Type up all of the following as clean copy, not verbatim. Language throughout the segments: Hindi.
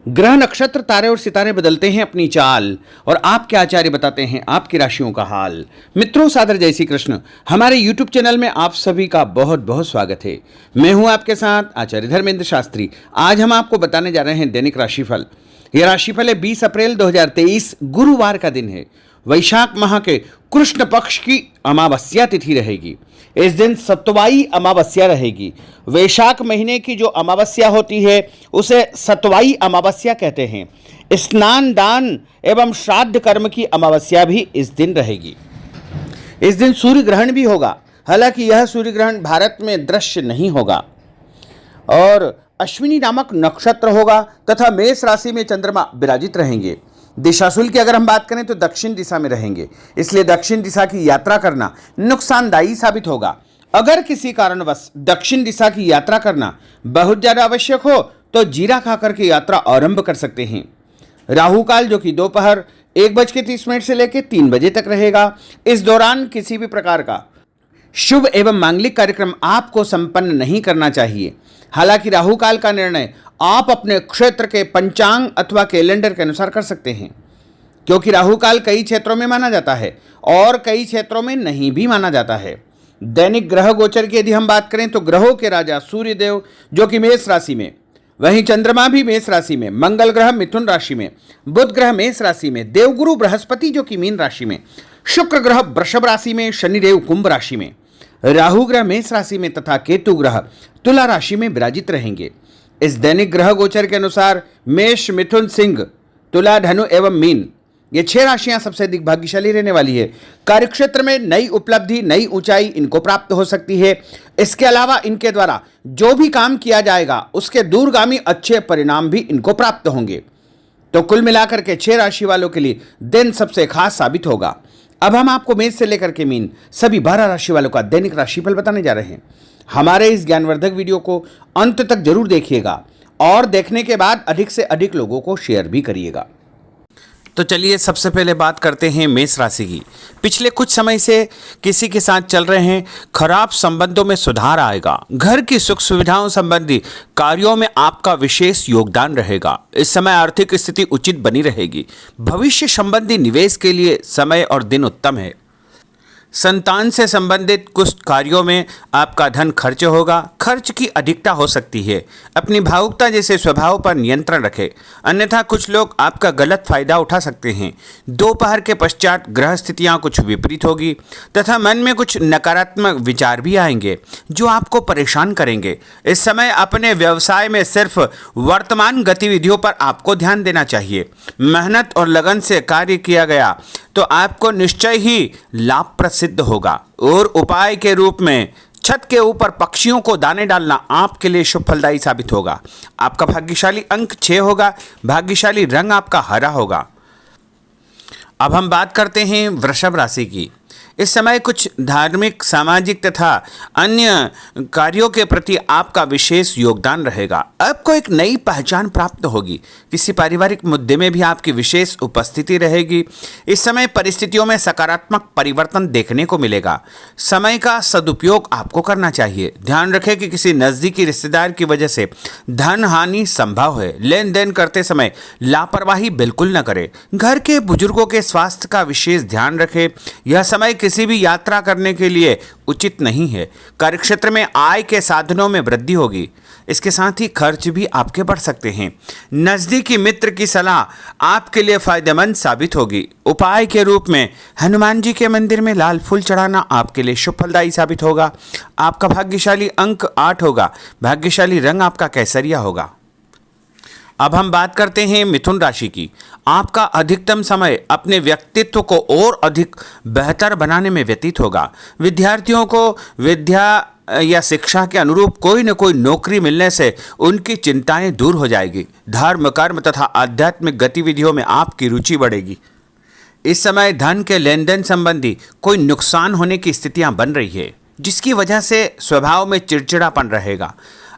ग्रह नक्षत्र तारे और सितारे बदलते हैं अपनी चाल और आपके आचार्य बताते हैं आपकी राशियों का हाल। मित्रों, सादर जय श्री कृष्ण। हमारे YouTube चैनल में आप सभी का बहुत बहुत स्वागत है। मैं हूं आपके साथ आचार्य धर्मेंद्र शास्त्री। आज हम आपको बताने जा रहे हैं दैनिक राशिफल। यह राशिफल है 20 अप्रैल 2023 गुरुवार का दिन है। वैशाख माह के कृष्ण पक्ष की अमावस्या तिथि रहेगी। इस दिन सतवाई अमावस्या रहेगी। वैशाख महीने की जो अमावस्या होती है उसे सतवाई अमावस्या कहते हैं। स्नान दान एवं श्राद्ध कर्म की अमावस्या भी इस दिन रहेगी। इस दिन सूर्य ग्रहण भी होगा। हालांकि यह सूर्य ग्रहण भारत में दृश्य नहीं होगा और अश्विनी नामक नक्षत्र होगा तथा मेष राशि में चंद्रमा विराजित रहेंगे। दिशाशूल की अगर हम बात करें तो दक्षिण दिशा में रहेंगे, इसलिए दक्षिण दिशा की यात्रा करना नुकसानदायी साबित होगा। अगर किसी कारणवश दक्षिण दिशा की यात्रा करना बहुत ज्यादा आवश्यक हो तो जीरा खाकर के यात्रा आरंभ कर सकते हैं। राहु काल जो कि दोपहर 1:30 से लेकर 3 बजे तक रहेगा। इस दौरान किसी भी प्रकार का शुभ एवं मांगलिक कार्यक्रम आपको संपन्न नहीं करना चाहिए। हालांकि राहु काल का निर्णय आप अपने क्षेत्र के पंचांग अथवा कैलेंडर के अनुसार कर सकते हैं, क्योंकि राहु काल कई क्षेत्रों में माना जाता है और कई क्षेत्रों में नहीं भी माना जाता है। दैनिक ग्रह गोचर की यदि हम बात करें तो ग्रहों के राजा सूर्यदेव जो कि मेष राशि में, वहीं चंद्रमा भी मेष राशि में, मंगल ग्रह मिथुन राशि में, बुध ग्रह मेष राशि में, देवगुरु बृहस्पति जो कि मीन राशि में, शुक्र ग्रह वृषभ राशि में, शनिदेव कुंभ राशि में, राहु ग्रह मेष राशि में तथा केतु ग्रह तुला राशि में विराजित रहेंगे। इस दैनिक ग्रह गोचर के अनुसार मेष, मिथुन, सिंह, तुला, धनु एवं मीन ये 6 राशियां सबसे अधिक भाग्यशाली रहने वाली है। कार्यक्षेत्र में नई उपलब्धि, नई ऊंचाई इनको प्राप्त हो सकती है। इसके अलावा इनके द्वारा जो भी काम किया जाएगा उसके दूरगामी अच्छे परिणाम भी इनको प्राप्त होंगे। तो कुल मिलाकर के 6 राशि वालों के लिए दिन सबसे खास साबित होगा। अब हम आपको मेष से लेकर के मीन सभी 12 राशि वालों का दैनिक राशिफल बताने जा रहे हैं। हमारे इस ज्ञानवर्धक वीडियो को अंत तक जरूर देखिएगा और देखने के बाद अधिक से अधिक लोगों को शेयर भी करिएगा। तो चलिए सबसे पहले बात करते हैं मेष राशि की। पिछले कुछ समय से किसी के साथ चल रहे हैं खराब संबंधों में सुधार आएगा। घर की सुख सुविधाओं संबंधी कार्यों में आपका विशेष योगदान रहेगा। इस समय आर्थिक स्थिति उचित बनी रहेगी। भविष्य संबंधी निवेश के लिए समय और दिन उत्तम है। संतान से संबंधित कुछ कार्यों में आपका धन खर्च होगा। खर्च की अधिकता हो सकती है। अपनी भावुकता जैसे स्वभाव पर नियंत्रण रखें, अन्यथा कुछ लोग आपका गलत फायदा उठा सकते हैं। दोपहर के पश्चात ग्रह स्थितियां कुछ विपरीत होगी तथा मन में कुछ नकारात्मक विचार भी आएंगे जो आपको परेशान करेंगे। इस समय अपने व्यवसाय में सिर्फ वर्तमान गतिविधियों पर आपको ध्यान देना चाहिए। मेहनत और लगन से कार्य किया गया तो आपको निश्चय ही लाभ सिद्ध होगा। और उपाय के रूप में छत के ऊपर पक्षियों को दाने डालना आपके लिए शुभ फलदायी साबित होगा। आपका भाग्यशाली अंक 6 होगा। भाग्यशाली रंग आपका हरा होगा। अब हम बात करते हैं वृषभ राशि की। इस समय कुछ धार्मिक, सामाजिक तथा अन्य कार्यों के प्रति आपका विशेष योगदान रहेगा। आपको एक नई पहचान प्राप्त होगी। किसी पारिवारिक मुद्दे में भी आपकी विशेष उपस्थिति रहेगी। इस समय परिस्थितियों में सकारात्मक परिवर्तन देखने को मिलेगा। समय का सदुपयोग आपको करना चाहिए। ध्यान रखें कि किसी नज़दीकी रिश्तेदार की वजह से धन हानि संभव है। लेन देन करते समय लापरवाही बिल्कुल न करें। घर के बुजुर्गों के स्वास्थ्य का विशेष ध्यान रखें। यह समय किसी भी यात्रा करने के लिए उचित नहीं है। कार्यक्षेत्र में आय के साधनों में वृद्धि होगी। इसके साथ ही खर्च भी आपके बढ़ सकते हैं। नज़दीकी मित्र की सलाह आपके लिए फायदेमंद साबित होगी। उपाय के रूप में हनुमान जी के मंदिर में लाल फूल चढ़ाना आपके लिए शुभ फलदायी साबित होगा। आपका भाग्यशाली अंक 8 होगा। भाग्यशाली रंग आपका केसरिया होगा। अब हम बात करते हैं मिथुन राशि की। आपका अधिकतम समय अपने व्यक्तित्व को और अधिक बेहतर बनाने में व्यतीत होगा। विद्यार्थियों को विद्या या शिक्षा के अनुरूप कोई न कोई नौकरी मिलने से उनकी चिंताएं दूर हो जाएगी। धर्म, कर्म तथा आध्यात्मिक गतिविधियों में आपकी रुचि बढ़ेगी। इस समय धन के लेन देन संबंधी कोई नुकसान होने की स्थितियां बन रही है, जिसकी वजह से स्वभाव में चिड़चिड़ापन रहेगा।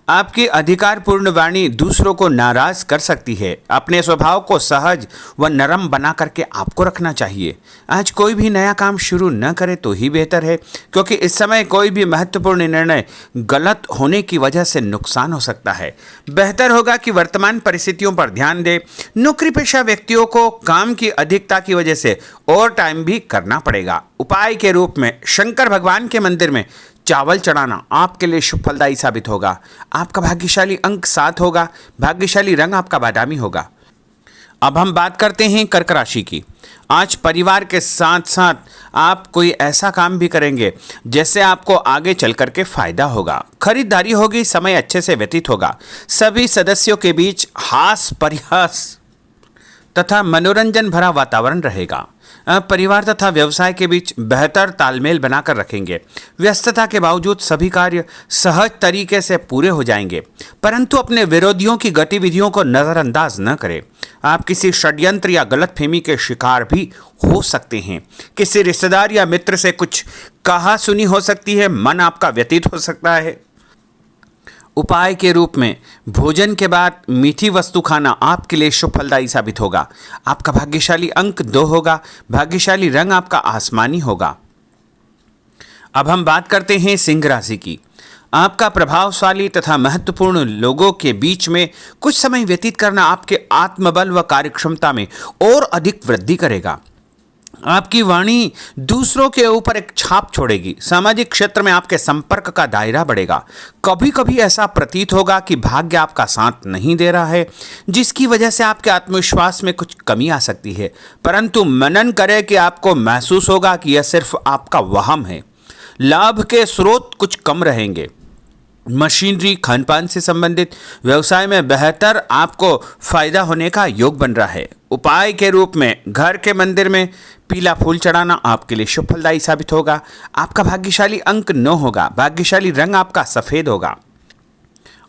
आपकी अधिकारपूर्ण वाणी दूसरों को नाराज कर सकती है। अपने स्वभाव को सहज व नरम बना करके आपको रखना चाहिए। आज कोई भी नया काम शुरू न करे तो ही बेहतर है, क्योंकि इस समय कोई भी महत्वपूर्ण निर्णय गलत होने की वजह से नुकसान हो सकता है। बेहतर होगा कि वर्तमान परिस्थितियों पर ध्यान दें। नौकरी पेशा व्यक्तियों को काम की अधिकता की वजह से ओवर टाइम भी करना पड़ेगा। उपाय के रूप में शंकर भगवान के मंदिर में चावल चढ़ाना आपके लिए शुभ फलदायी साबित होगा। आपका भाग्यशाली अंक 7 होगा। भाग्यशाली रंग आपका बादामी होगा। अब हम बात करते हैं कर्क राशि की। आज परिवार के साथ साथ आप कोई ऐसा काम भी करेंगे जैसे आपको आगे चल करके फायदा होगा। खरीदारी होगी, समय अच्छे से व्यतीत होगा। सभी सदस्यों के बीच हास परिहास तथा मनोरंजन भरा वातावरण रहेगा। परिवार तथा व्यवसाय के बीच बेहतर तालमेल बनाकर रखेंगे। व्यस्तता के बावजूद सभी कार्य सहज तरीके से पूरे हो जाएंगे, परंतु अपने विरोधियों की गतिविधियों को नज़रअंदाज न करें। आप किसी षड्यंत्र या गलतफहमी के शिकार भी हो सकते हैं। किसी रिश्तेदार या मित्र से कुछ कहा सुनी हो सकती है। मन आपका व्यतीत हो सकता है। उपाय के रूप में भोजन के बाद मीठी वस्तु खाना आपके लिए शुभ फलदायी साबित होगा। आपका भाग्यशाली अंक 2 होगा। भाग्यशाली रंग आपका आसमानी होगा। अब हम बात करते हैं सिंह राशि की। आपका प्रभावशाली तथा महत्वपूर्ण लोगों के बीच में कुछ समय व्यतीत करना आपके आत्मबल व कार्यक्षमता में और अधिक वृद्धि करेगा। आपकी वाणी दूसरों के ऊपर एक छाप छोड़ेगी। सामाजिक क्षेत्र में आपके संपर्क का दायरा बढ़ेगा। कभी कभी ऐसा प्रतीत होगा कि भाग्य आपका साथ नहीं दे रहा है, जिसकी वजह से आपके आत्मविश्वास में कुछ कमी आ सकती है, परंतु मनन करें कि आपको महसूस होगा कि यह सिर्फ आपका वहम है। लाभ के स्रोत कुछ कम रहेंगे। मशीनरी, खानपान से संबंधित व्यवसाय में बेहतर आपको फायदा होने का योग बन रहा है। उपाय के रूप में घर के मंदिर में पीला फूल चढ़ाना आपके लिए शुभ फलदायी साबित होगा। आपका भाग्यशाली अंक 9 होगा। भाग्यशाली रंग आपका सफेद होगा।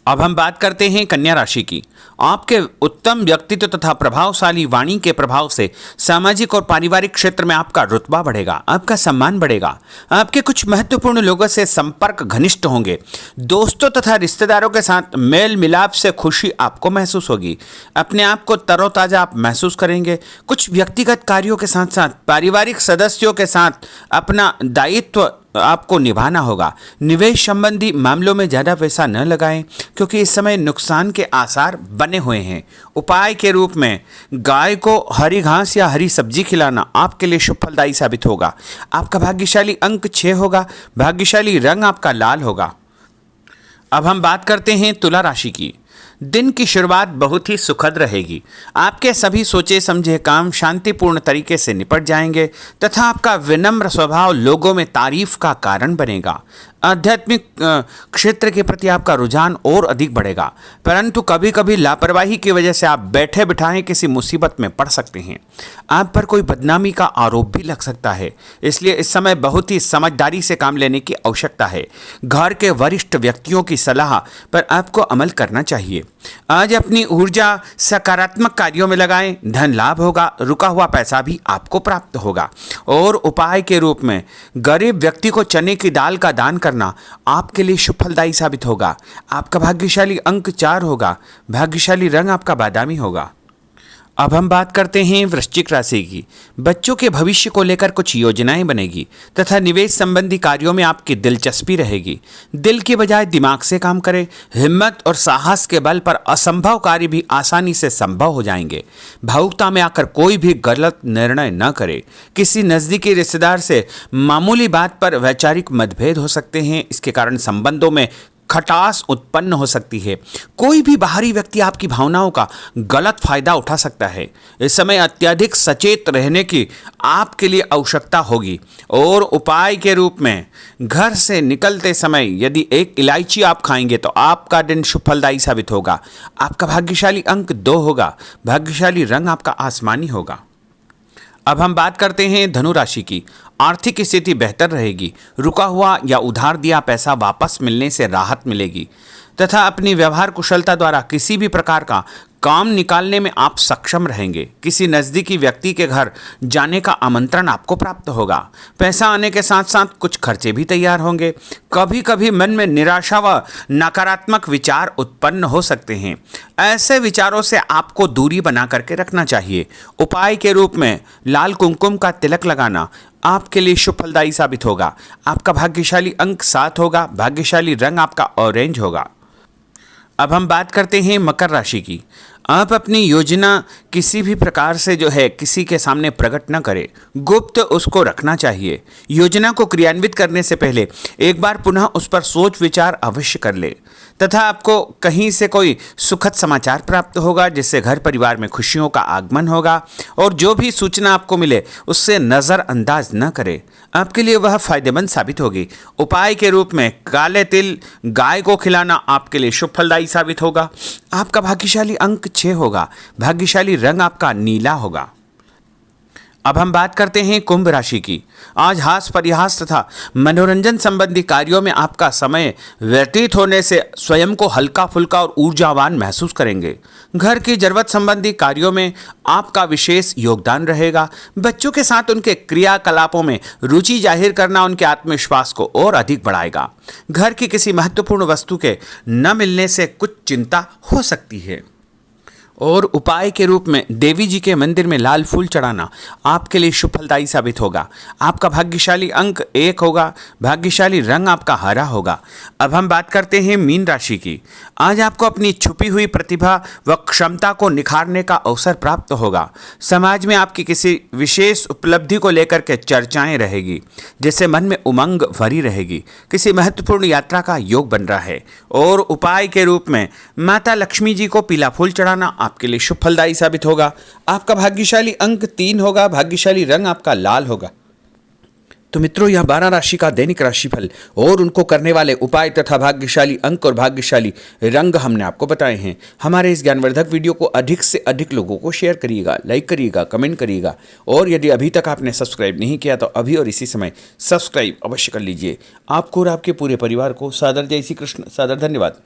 अब हम बात करते हैं कन्या राशि की। आपके उत्तम व्यक्तित्व तथा प्रभावशाली वाणी के प्रभाव से सामाजिक और पारिवारिक क्षेत्र में आपका रुतबा बढ़ेगा, आपका सम्मान बढ़ेगा। आपके कुछ महत्वपूर्ण लोगों से संपर्क घनिष्ठ होंगे। दोस्तों तथा रिश्तेदारों के साथ मेल मिलाप से खुशी आपको महसूस होगी। अपने आप को तरोताजा आप महसूस करेंगे। कुछ व्यक्तिगत कार्यों के साथ साथ पारिवारिक सदस्यों के साथ अपना दायित्व आपको निभाना होगा। निवेश संबंधी मामलों में ज़्यादा पैसा न लगाएं, क्योंकि इस समय नुकसान के आसार बने हुए हैं। उपाय के रूप में गाय को हरी घास या हरी सब्जी खिलाना आपके लिए शुभ फलदायी साबित होगा। आपका भाग्यशाली अंक 6 होगा। भाग्यशाली रंग आपका लाल होगा। अब हम बात करते हैं तुला राशि की। दिन की शुरुआत बहुत ही सुखद रहेगी। आपके सभी सोचे समझे काम शांतिपूर्ण तरीके से निपट जाएंगे तथा आपका विनम्र स्वभाव लोगों में तारीफ का कारण बनेगा। आध्यात्मिक क्षेत्र के प्रति आपका रुझान और अधिक बढ़ेगा, परंतु कभी कभी लापरवाही की वजह से आप बैठे बिठाए किसी मुसीबत में पड़ सकते हैं। आप पर कोई बदनामी का आरोप भी लग सकता है, इसलिए इस समय बहुत ही समझदारी से काम लेने की आवश्यकता है। घर के वरिष्ठ व्यक्तियों की सलाह पर आपको अमल करना चाहिए। आज अपनी ऊर्जा सकारात्मक कार्यों में लगाएं। धन लाभ होगा। रुका हुआ पैसा भी आपको प्राप्त होगा। और उपाय के रूप में गरीब व्यक्ति को चने की दाल का दान करना आपके लिए शुभ फलदायी साबित होगा। आपका भाग्यशाली अंक 4 होगा। भाग्यशाली रंग आपका बादामी होगा। अब हम बात करते हैं वृश्चिक राशि की। बच्चों के भविष्य को लेकर कुछ योजनाएं बनेगी तथा निवेश संबंधी कार्यों में आपकी दिलचस्पी रहेगी। दिल के बजाय दिमाग से काम करें। हिम्मत और साहस के बल पर असंभव कार्य भी आसानी से संभव हो जाएंगे। भावुकता में आकर कोई भी गलत निर्णय न करें। किसी नज़दीकी रिश्तेदार से मामूली बात पर वैचारिक मतभेद हो सकते हैं। इसके कारण संबंधों में खटास उत्पन्न हो सकती है। कोई भी बाहरी व्यक्ति आपकी भावनाओं का गलत फायदा उठा सकता है। इस समय अत्यधिक सचेत रहने की आपके लिए आवश्यकता होगी। और उपाय के रूप में घर से निकलते समय यदि एक इलायची आप खाएंगे तो आपका दिन शुभ फलदायी साबित होगा। आपका भाग्यशाली अंक 2 होगा। भाग्यशाली रंग आपका आसमानी होगा। अब हम बात करते हैं धनु राशि की। आर्थिक स्थिति बेहतर रहेगी। रुका हुआ या उधार दिया पैसा वापस मिलने से राहत मिलेगी तथा अपनी व्यवहार कुशलता द्वारा किसी भी प्रकार का काम निकालने में आप सक्षम रहेंगे। किसी नज़दीकी व्यक्ति के घर जाने का आमंत्रण आपको प्राप्त होगा। पैसा आने के साथ साथ कुछ खर्चे भी तैयार होंगे। कभी कभी मन में निराशा व नकारात्मक विचार उत्पन्न हो सकते हैं। ऐसे विचारों से आपको दूरी बना करके रखना चाहिए। उपाय के रूप में लाल कुमकुम का तिलक लगाना आपके लिए शुभ फलदायी साबित होगा। आपका भाग्यशाली अंक 7 होगा। भाग्यशाली रंग आपका ऑरेंज होगा। अब हम बात करते हैं मकर राशि की। आप अपनी योजना किसी भी प्रकार से जो है किसी के सामने प्रकट न करें, गुप्त उसको रखना चाहिए। योजना को क्रियान्वित करने से पहले एक बार पुनः उस पर सोच विचार अवश्य कर ले तथा आपको कहीं से कोई सुखद समाचार प्राप्त होगा जिससे घर परिवार में खुशियों का आगमन होगा। और जो भी सूचना आपको मिले उससे नज़रअंदाज न करें, आपके लिए वह फायदेमंद साबित होगी। उपाय के रूप में काले तिल गाय को खिलाना आपके लिए शुभ फलदायी साबित होगा। आपका भाग्यशाली अंक 6 होगा। भाग्यशाली रंग आपका नीला होगा। अब हम बात करते हैं कुंभ राशि की। आज हास परिहास तथा मनोरंजन संबंधी कार्यों में आपका समय व्यतीत होने से स्वयं को हल्का फुल्का और ऊर्जावान महसूस करेंगे। घर की जरूरत संबंधी कार्यों में आपका विशेष योगदान रहेगा। बच्चों के साथ उनके क्रियाकलापों में रुचि जाहिर करना उनके आत्मविश्वास को और अधिक बढ़ाएगा। घर की किसी महत्वपूर्ण वस्तु के न मिलने से कुछ चिंता हो सकती है। और उपाय के रूप में देवी जी के मंदिर में लाल फूल चढ़ाना आपके लिए शुभ फलदायी साबित होगा। आपका भाग्यशाली अंक 1 होगा। भाग्यशाली रंग आपका हरा होगा। अब हम बात करते हैं मीन राशि की। आज आपको अपनी छुपी हुई प्रतिभा व क्षमता को निखारने का अवसर प्राप्त होगा। समाज में आपकी किसी विशेष उपलब्धि को लेकर के चर्चाएं रहेगी जिससे मन में उमंग भरी रहेगी। किसी महत्वपूर्ण यात्रा का योग बन रहा है। और उपाय के रूप में माता लक्ष्मी जी को पीला फूल चढ़ाना आपके लिए शुभ फलदायी साबित होगा। आपका भाग्यशाली अंक 3 होगा। भाग्यशाली रंग आपका लाल होगा। तो मित्रों, यह 12 राशि का दैनिक राशिफल और उनको करने वाले उपाय तथा भाग्यशाली अंक और भाग्यशाली रंग हमने आपको बताए हैं। हमारे इस ज्ञानवर्धक वीडियो को अधिक से अधिक लोगों को शेयर करिएगा, लाइक करिएगा, कमेंट करिएगा। और यदि अभी तक आपने सब्सक्राइब नहीं किया तो अभी और इसी समय सब्सक्राइब अवश्य कर लीजिए। आपको और आपके पूरे परिवार को सादर जय श्री कृष्ण। सादर धन्यवाद।